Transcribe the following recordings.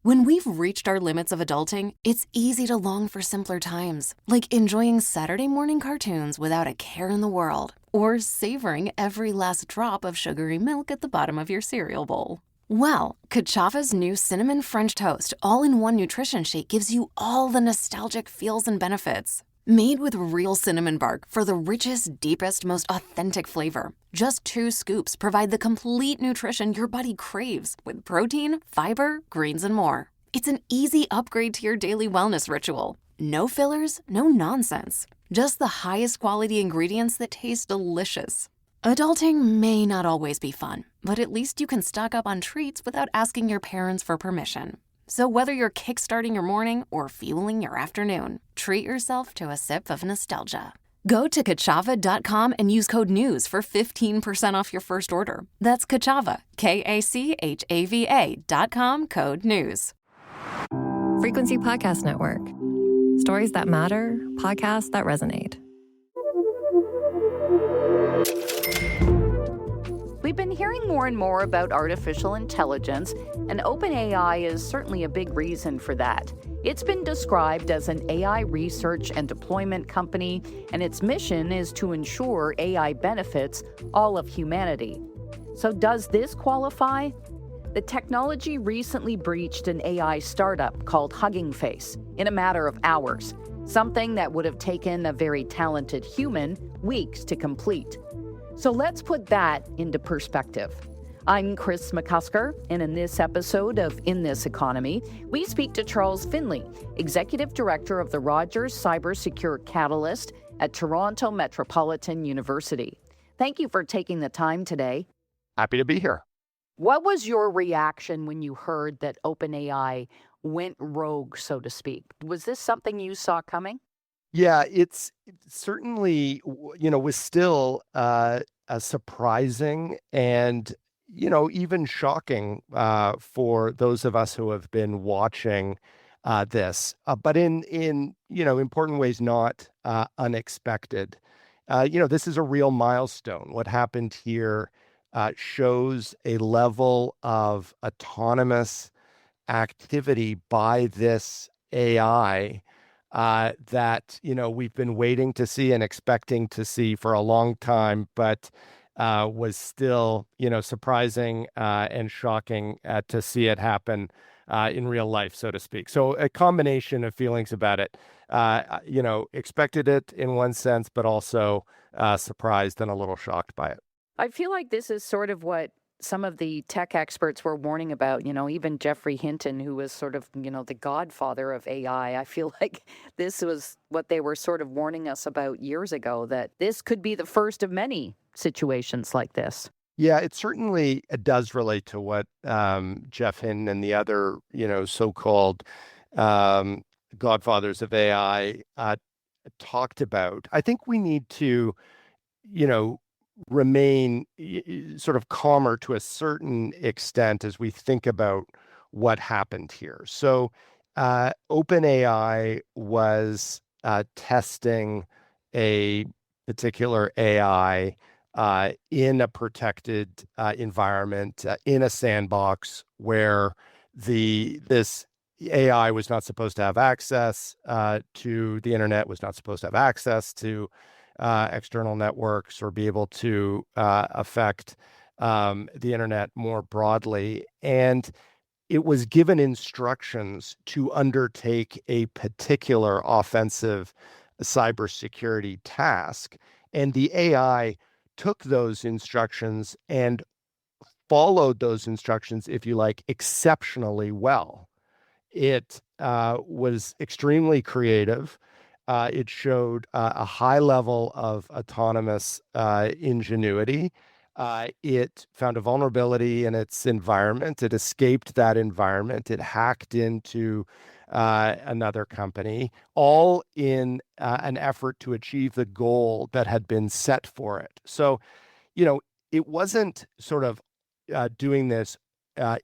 When we've reached our limits of adulting, it's easy to long for simpler times, like enjoying Saturday morning cartoons without a care in the world, or savoring every last drop of sugary milk at the bottom of your cereal bowl. Well, Kachava's new Cinnamon French Toast all-in-one nutrition shake gives you all the nostalgic feels and benefits. Made with real cinnamon bark for the richest, deepest, most authentic flavor. Just 2 scoops provide the complete nutrition your body craves with protein, fiber, greens, and more. It's an easy upgrade to your daily wellness ritual. No fillers, no nonsense. Just the highest quality ingredients that taste delicious. Adulting may not always be fun, but at least you can stock up on treats without asking your parents for permission. So whether you're kickstarting your morning or fueling your afternoon, treat yourself to a sip of nostalgia. Go to Kachava.com and use code NEWS for 15% off your first order. That's Kachava, Kachava.com, code NEWS. Frequency Podcast Network. Stories that matter, podcasts that resonate. We've been hearing more and more about artificial intelligence, and OpenAI is certainly a big reason for that. It's been described as an AI research and deployment company, and its mission is to ensure AI benefits all of humanity. So does this qualify? The technology recently breached an AI startup called Hugging Face in a matter of hours, something that would have taken a very talented human weeks to complete. So let's put that into perspective. I'm Kris McCusker, and in this episode of In This Economy, we speak to Charles Findlay, Executive Director of the Rogers Cybersecure Catalyst at Toronto Metropolitan University. Thank you for taking the time today. Happy to be here. What was your reaction when you heard that OpenAI went rogue, so to speak? Was this something you saw coming? Yeah, it's certainly, was still surprising and, even shocking for those of us who have been watching this, but in important ways, not unexpected. This is a real milestone. What happened here shows a level of autonomous activity by this AI that, we've been waiting to see and expecting to see for a long time, but was still, surprising and shocking to see it happen in real life, so to speak. So a combination of feelings about it, expected it in one sense, but also surprised and a little shocked by it. I feel like this is sort of what some of the tech experts were warning about, even Jeffrey Hinton, who was sort of, the godfather of AI. I feel like this was what they were sort of warning us about years ago, that this could be the first of many situations like this. Yeah, it certainly does relate to what Jeff Hinton and the other, so-called godfathers of AI talked about. I think we need to, remain sort of calmer to a certain extent as we think about what happened here. So OpenAI was testing a particular AI in a protected environment, in a sandbox where this AI was not supposed to have access to the internet, was not supposed to have access to external networks or be able to affect the internet more broadly. And it was given instructions to undertake a particular offensive cybersecurity task. And the AI took those instructions and followed those instructions, if you like, exceptionally well. It was extremely creative. It showed a high level of autonomous ingenuity. It found a vulnerability in its environment. It escaped that environment. It hacked into another company, all in an effort to achieve the goal that had been set for it. So, it wasn't sort of doing this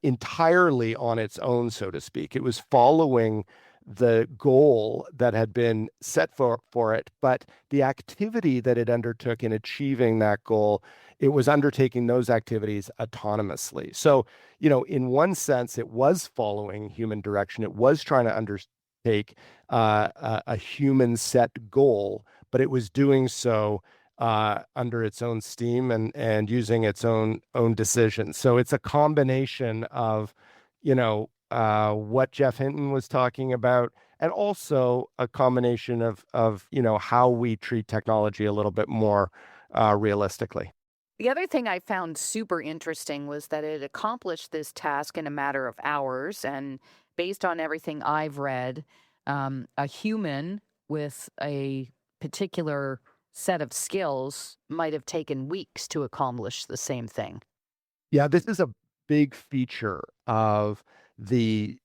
entirely on its own, so to speak. It was following the goal that had been set for it, but the activity that it undertook in achieving that goal it was undertaking those activities autonomously. So, in one sense, it was following human direction. It was trying to undertake a human set goal, but it was doing so under its own steam and using its own decisions. So it's a combination of, what Jeff Hinton was talking about, and also a combination of how we treat technology a little bit more realistically. The other thing I found super interesting was that it accomplished this task in a matter of hours. And based on everything I've read, a human with a particular set of skills might have taken weeks to accomplish the same thing. Yeah, this is a big feature of the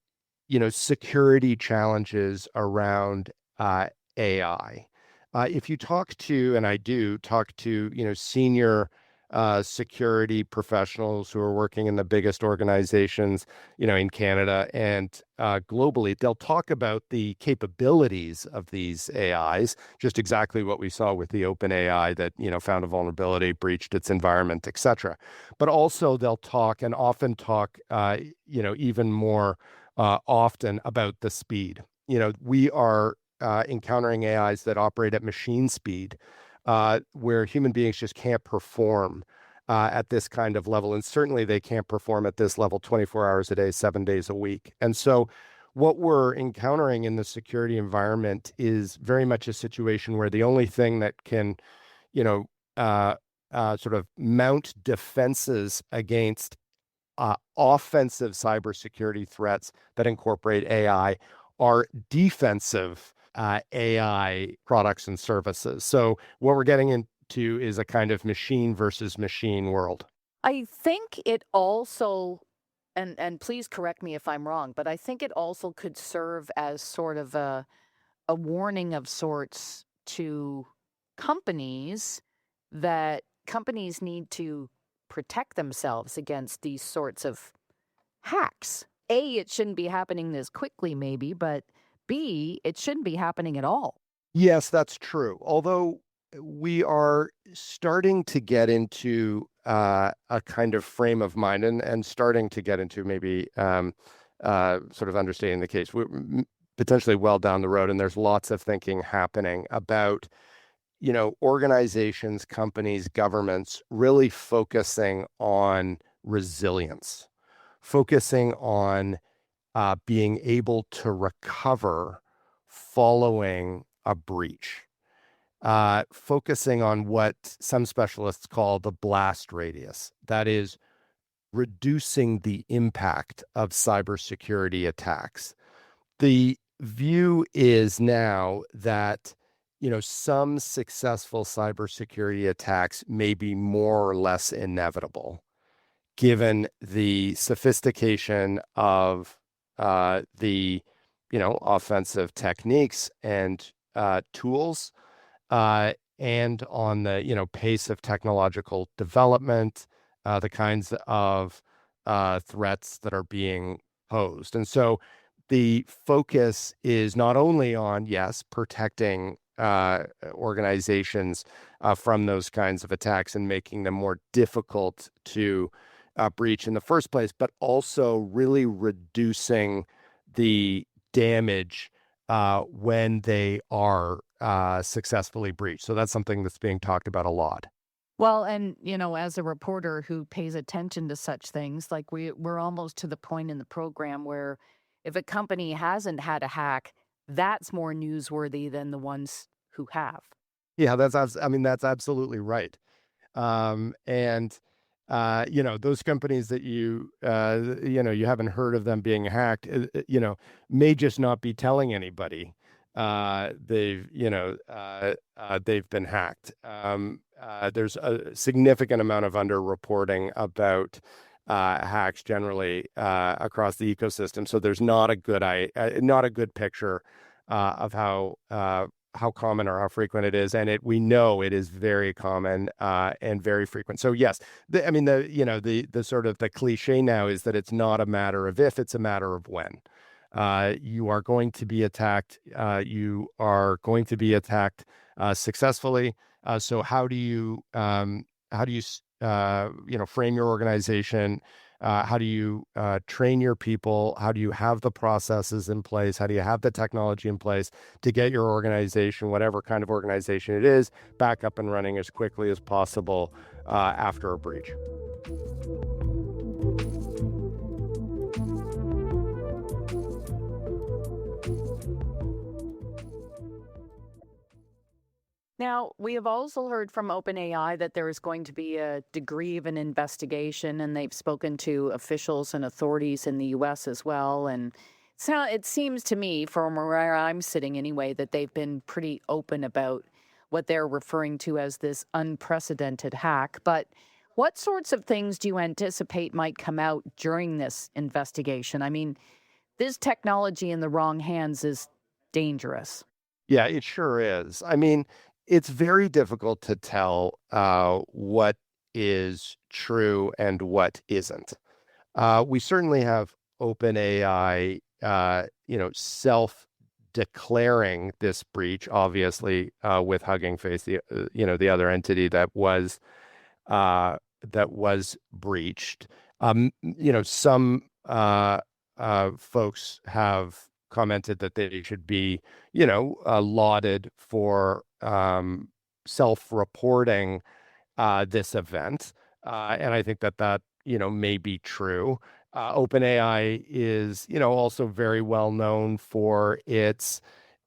security challenges around AI. If you talk to, and I do talk to, senior security professionals who are working in the biggest organizations, in Canada and globally, they'll talk about the capabilities of these AIs, just exactly what we saw with the OpenAI that, found a vulnerability, breached its environment, et cetera. But also they'll talk and often talk, even more often about the speed. We are encountering AIs that operate at machine speed, where human beings just can't perform at this kind of level. And certainly they can't perform at this level 24 hours a day, 7 days a week. And so what we're encountering in the security environment is very much a situation where the only thing that can, sort of mount defenses against offensive cybersecurity threats that incorporate AI are defensive AI products and services. So what we're getting into is a kind of machine versus machine world. I think it also, and please correct me if I'm wrong, but I think it also could serve as sort of a warning of sorts to companies that companies need to protect themselves against these sorts of hacks. A, it shouldn't be happening this quickly, maybe, but B, it shouldn't be happening at all. Yes, that's true. Although we are starting to get into a kind of frame of mind and starting to get into maybe sort of understanding the case. We're potentially well down the road, and there's lots of thinking happening about, organizations, companies, governments really focusing on resilience, focusing on being able to recover following a breach, focusing on what some specialists call the blast radius. That is, reducing the impact of cybersecurity attacks. The view is now that, some successful cybersecurity attacks may be more or less inevitable, given the sophistication of the offensive techniques and tools, and on the pace of technological development, the kinds of threats that are being posed. And so the focus is not only on, yes, protecting organizations from those kinds of attacks and making them more difficult to breach in the first place, but also really reducing the damage when they are successfully breached. So that's something that's being talked about a lot. Well, and, as a reporter who pays attention to such things, like we're almost to the point in the program where if a company hasn't had a hack, that's more newsworthy than the ones who have. Yeah, that's absolutely right. And those companies that you haven't heard of them being hacked, may just not be telling anybody they've been hacked. There's a significant amount of underreporting about hacks generally across the ecosystem. So there's not a good picture of how common or how frequent it is, and we know it is very common and very frequent. So yes, the sort of the cliche now is that it's not a matter of if, it's a matter of when. You are going to be attacked. You are going to be attacked successfully. So how do you frame your organization? How do you train your people? How do you have the processes in place? How do you have the technology in place to get your organization, whatever kind of organization it is, back up and running as quickly as possible after a breach? Now, we have also heard from OpenAI that there is going to be a degree of an investigation, and they've spoken to officials and authorities in the US as well. And so it seems to me, from where I'm sitting anyway, that they've been pretty open about what they're referring to as this unprecedented hack. But what sorts of things do you anticipate might come out during this investigation? I mean, this technology in the wrong hands is dangerous. Yeah, it sure is. I mean, it's very difficult to tell what is true and what isn't. We certainly have OpenAI, self-declaring this breach, obviously, with Hugging Face, the other entity that was breached. Some folks have commented that they should be, lauded for self-reporting this event. And I think that may be true. OpenAI is, also very well known for its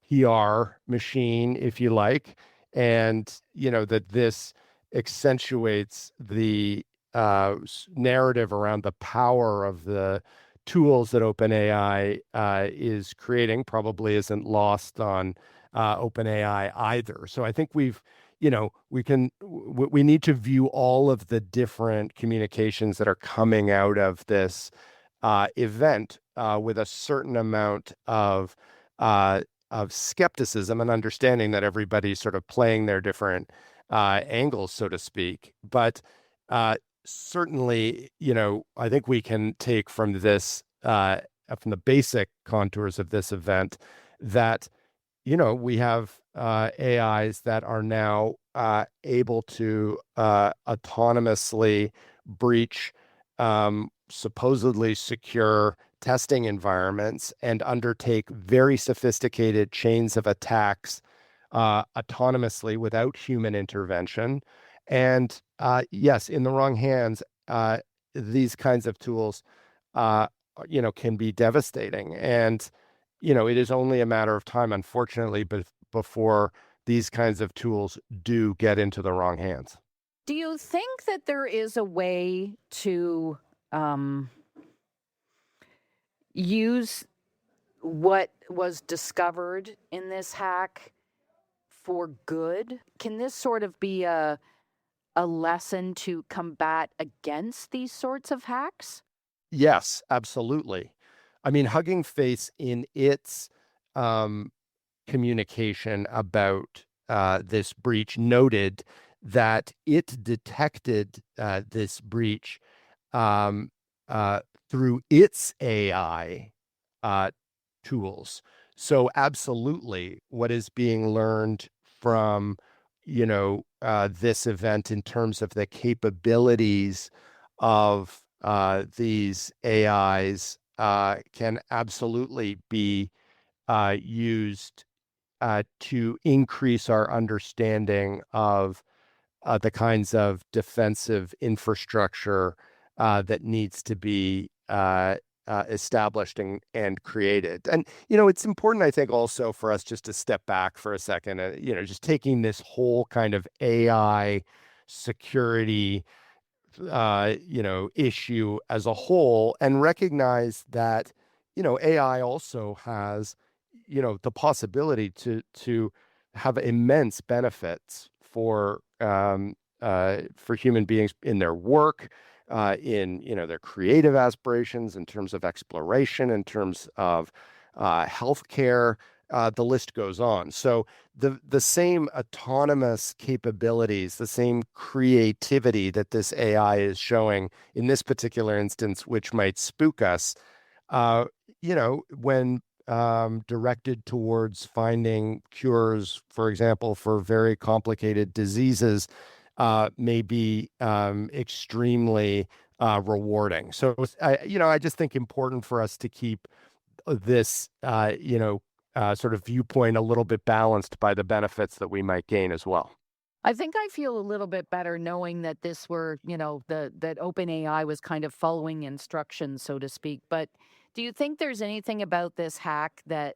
PR machine, if you like, and, that this accentuates the narrative around the power of the tools that OpenAI is creating probably isn't lost on OpenAI either. So I think we need to view all of the different communications that are coming out of this event with a certain amount of skepticism and understanding that everybody's sort of playing their different angles, so to speak. But certainly, I think we can take from this, from the basic contours of this event, that, we have AIs that are now able to autonomously breach supposedly secure testing environments and undertake very sophisticated chains of attacks autonomously without human intervention. And yes, in the wrong hands, these kinds of tools, can be devastating. And, it is only a matter of time, unfortunately, before these kinds of tools do get into the wrong hands. Do you think that there is a way to use what was discovered in this hack for good? Can this sort of be a lesson to combat against these sorts of hacks? Yes, absolutely. I mean, Hugging Face in its communication about this breach noted that it detected this breach through its AI tools. So absolutely, what is being learned from this event in terms of the capabilities of these AIs can absolutely be used to increase our understanding of the kinds of defensive infrastructure that needs to be established and created. And, it's important, I think, also for us just to step back for a second, just taking this whole kind of AI security, issue as a whole and recognize that, AI also has, the possibility to have immense benefits for human beings in their work, in their creative aspirations, in terms of exploration, in terms of healthcare. The list goes on. So the same autonomous capabilities, the same creativity that this AI is showing in this particular instance, which might spook us, when directed towards finding cures, for example, for very complicated diseases, may be extremely rewarding. So, I just think important for us to keep this, sort of viewpoint a little bit balanced by the benefits that we might gain as well. I think I feel a little bit better knowing that this were, that OpenAI was kind of following instructions, so to speak. But do you think there's anything about this hack that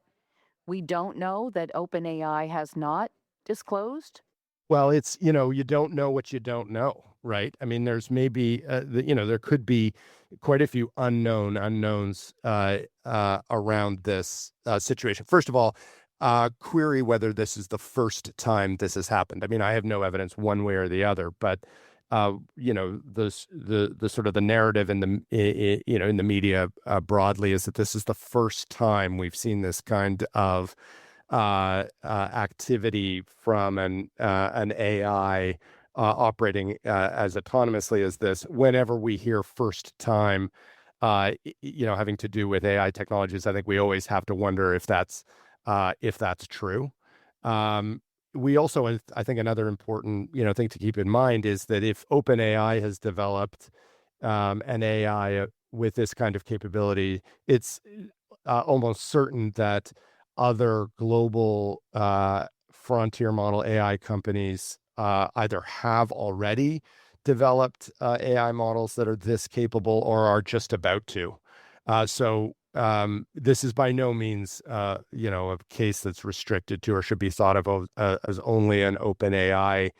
we don't know that OpenAI has not disclosed? Well, it's, you don't know what you don't know, right? I mean, there's maybe, there could be quite a few unknowns around this situation. First of all, query whether this is the first time this has happened. I mean, I have no evidence one way or the other, but the sort of the narrative in in the media broadly is that this is the first time we've seen this kind of activity from an AI operating as autonomously as this. Whenever we hear first time, having to do with AI technologies, I think we always have to wonder if that's true. We also, I think, another important thing to keep in mind is that if OpenAI has developed an AI with this kind of capability, it's almost certain that other global frontier model AI companies either have already developed AI models that are this capable or are just about to. So this is by no means, a case that's restricted to or should be thought of as only an OpenAI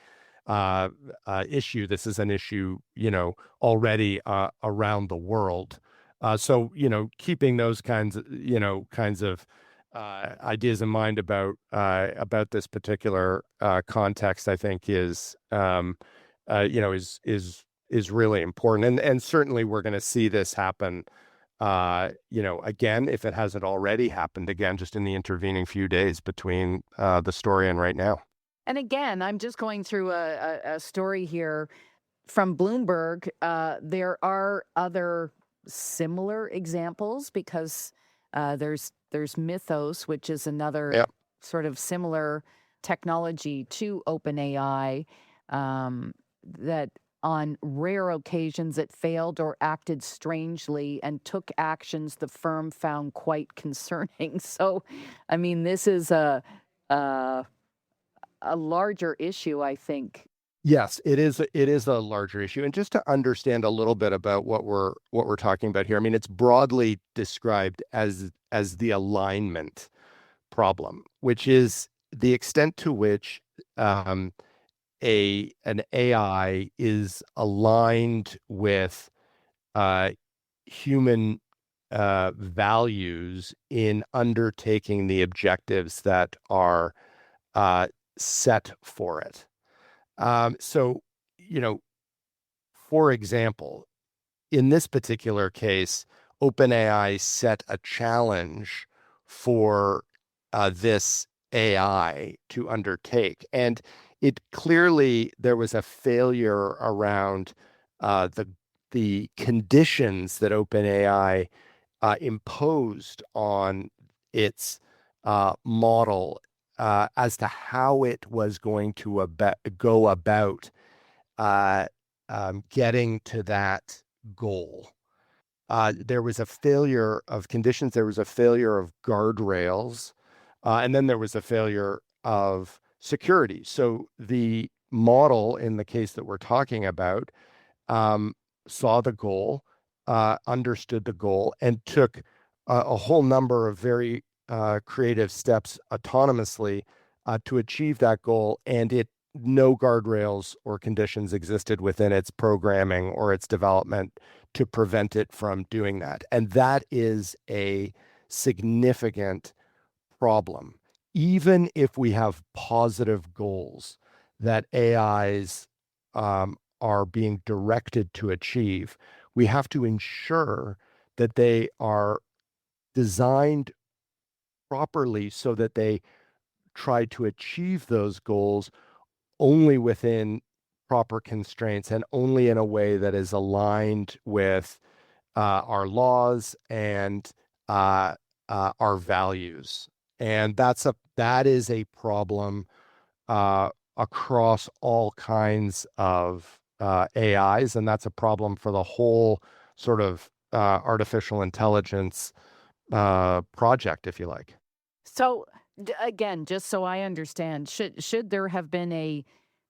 issue. This is an issue, already around the world. So, keeping those kinds of ideas in mind about this particular context, I think is really important. And certainly we're going to see this happen, again, if it hasn't already happened again, just in the intervening few days between the story and right now. And again, I'm just going through a story here from Bloomberg. There are other similar examples because there's Mythos, which is another sort of similar technology to OpenAI, that on rare occasions it failed or acted strangely and took actions the firm found quite concerning. So, I mean, this is a larger issue, I think. Yes, it is. It is a larger issue, and just to understand a little bit about what we're talking about here, I mean, it's broadly described as the alignment problem, which is the extent to which an AI is aligned with human values in undertaking the objectives that are set for it. So, for example, in this particular case, OpenAI set a challenge for this AI to undertake. And it clearly, there was a failure around the conditions that OpenAI imposed on its model as to how it was going to go about getting to that goal. There was a failure of conditions, there was a failure of guardrails, and then there was a failure of security. So the model, in the case that we're talking about, saw the goal, understood the goal, and took a whole number of very creative steps autonomously to achieve that goal, and no guardrails or conditions existed within its programming or its development to prevent it from doing that. And that is a significant problem. Even if we have positive goals that AIs are being directed to achieve, we have to ensure that they are designed properly so that they try to achieve those goals only within proper constraints and only in a way that is aligned with our laws and our values. And that is a problem across all kinds of AIs, and that's a problem for the whole sort of artificial intelligence project, if you like. So again, just so I understand, should there have been a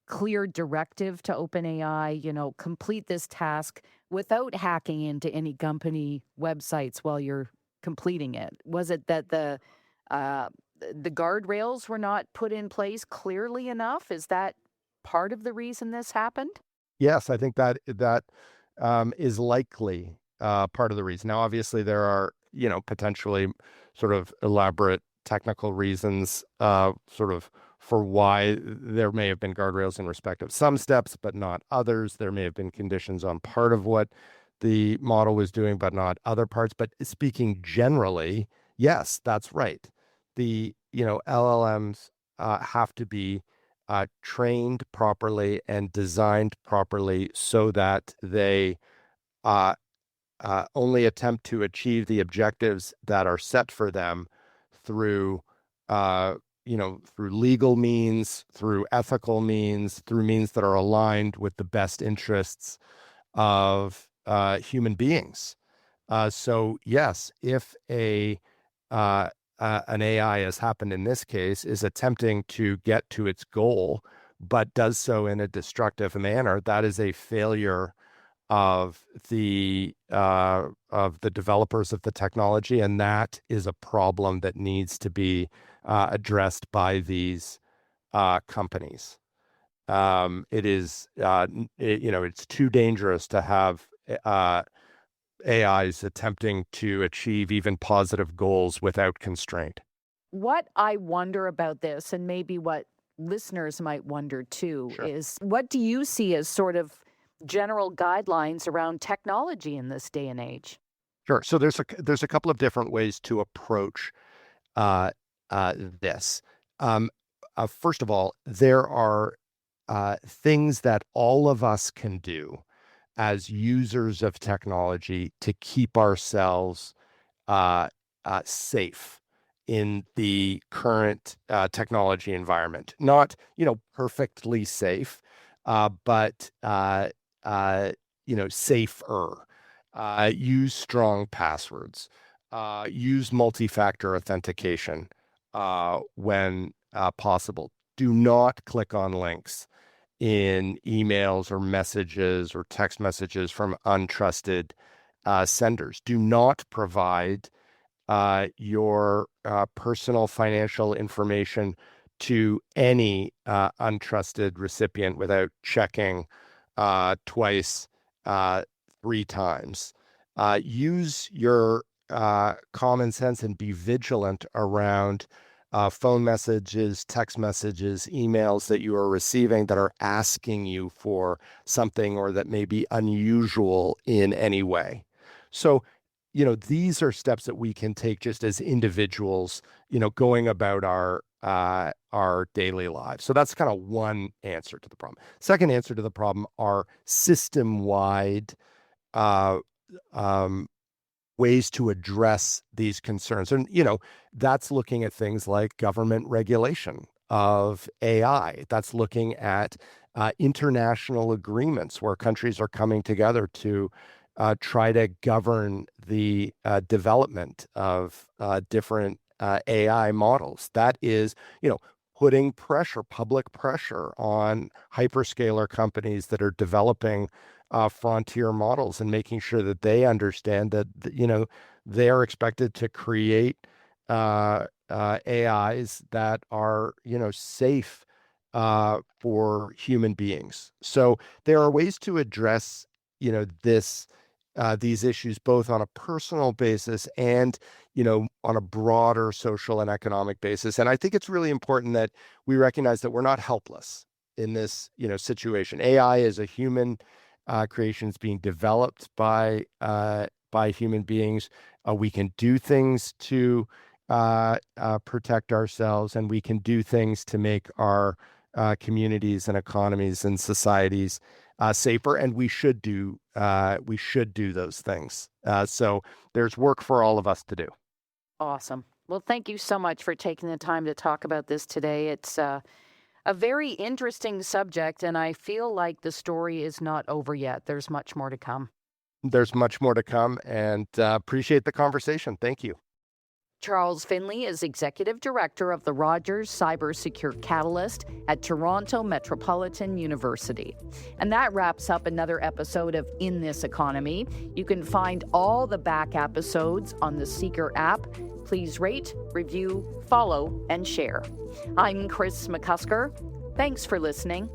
clear directive to OpenAI, complete this task without hacking into any company websites while you're completing it? Was it that uh, the guardrails were not put in place clearly enough? Is that part of the reason this happened? Yes, I think that is likely part of the reason. Now, obviously, there are potentially sort of elaborate technical reasons, sort of for why there may have been guardrails in respect of some steps, but not others. There may have been conditions on part of what the model was doing, but not other parts. But speaking generally, yes, that's right. The LLMs have to be trained properly and designed properly so that they uh, only attempt to achieve the objectives that are set for them through, through legal means, through ethical means, through means that are aligned with the best interests of human beings. So yes, if an AI, as happened in this case, is attempting to get to its goal, but does so in a destructive manner, that is a failure of the developers of the technology, and that is a problem that needs to be addressed by these companies. It is, it's too dangerous to have AIs attempting to achieve even positive goals without constraint. What I wonder about this, and maybe what listeners might wonder too, Sure. is what do you see as sort of general guidelines around technology in this day and age? Sure. So there's a couple of different ways to approach this. First of all, there are things that all of us can do as users of technology to keep ourselves safe in the current technology environment. Not, perfectly safe, but safer. Use strong passwords. Use multi-factor authentication when possible. Do not click on links in emails or messages or text messages from untrusted senders. Do not provide your personal financial information to any untrusted recipient without checking twice, 3 times. Use your common sense and be vigilant around phone messages, text messages, emails that you are receiving that are asking you for something or that may be unusual in any way. So, these are steps that we can take just as individuals, going about our daily lives. So that's kind of one answer to the problem. Second answer to the problem are system-wide uh, um, ways to address these concerns. And, that's looking at things like government regulation of AI. That's looking at international agreements where countries are coming together to try to govern the development of different AI models. That is, putting pressure, public pressure on hyperscaler companies that are developing frontier models and making sure that they understand that, they are expected to create AIs that are, safe for human beings. So there are ways to address, these issues both on a personal basis and, on a broader social and economic basis. And I think it's really important that we recognize that we're not helpless in this, situation. AI is a human creation. It's being developed by human beings. We can do things to protect ourselves, and we can do things to make our communities and economies and societies safer. And we should do those things. So there's work for all of us to do. Awesome. Well, thank you so much for taking the time to talk about this today. It's A very interesting subject, and I feel like the story is not over yet. There's much more to come. There's much more to come, and appreciate the conversation. Thank you. Charles Findlay is Executive Director of the Rogers Cybersecure Catalyst at Toronto Metropolitan University. And that wraps up another episode of In This Economy. You can find all the back episodes on the Seeker app. Please rate, review, follow, and share. I'm Kris McCusker. Thanks for listening.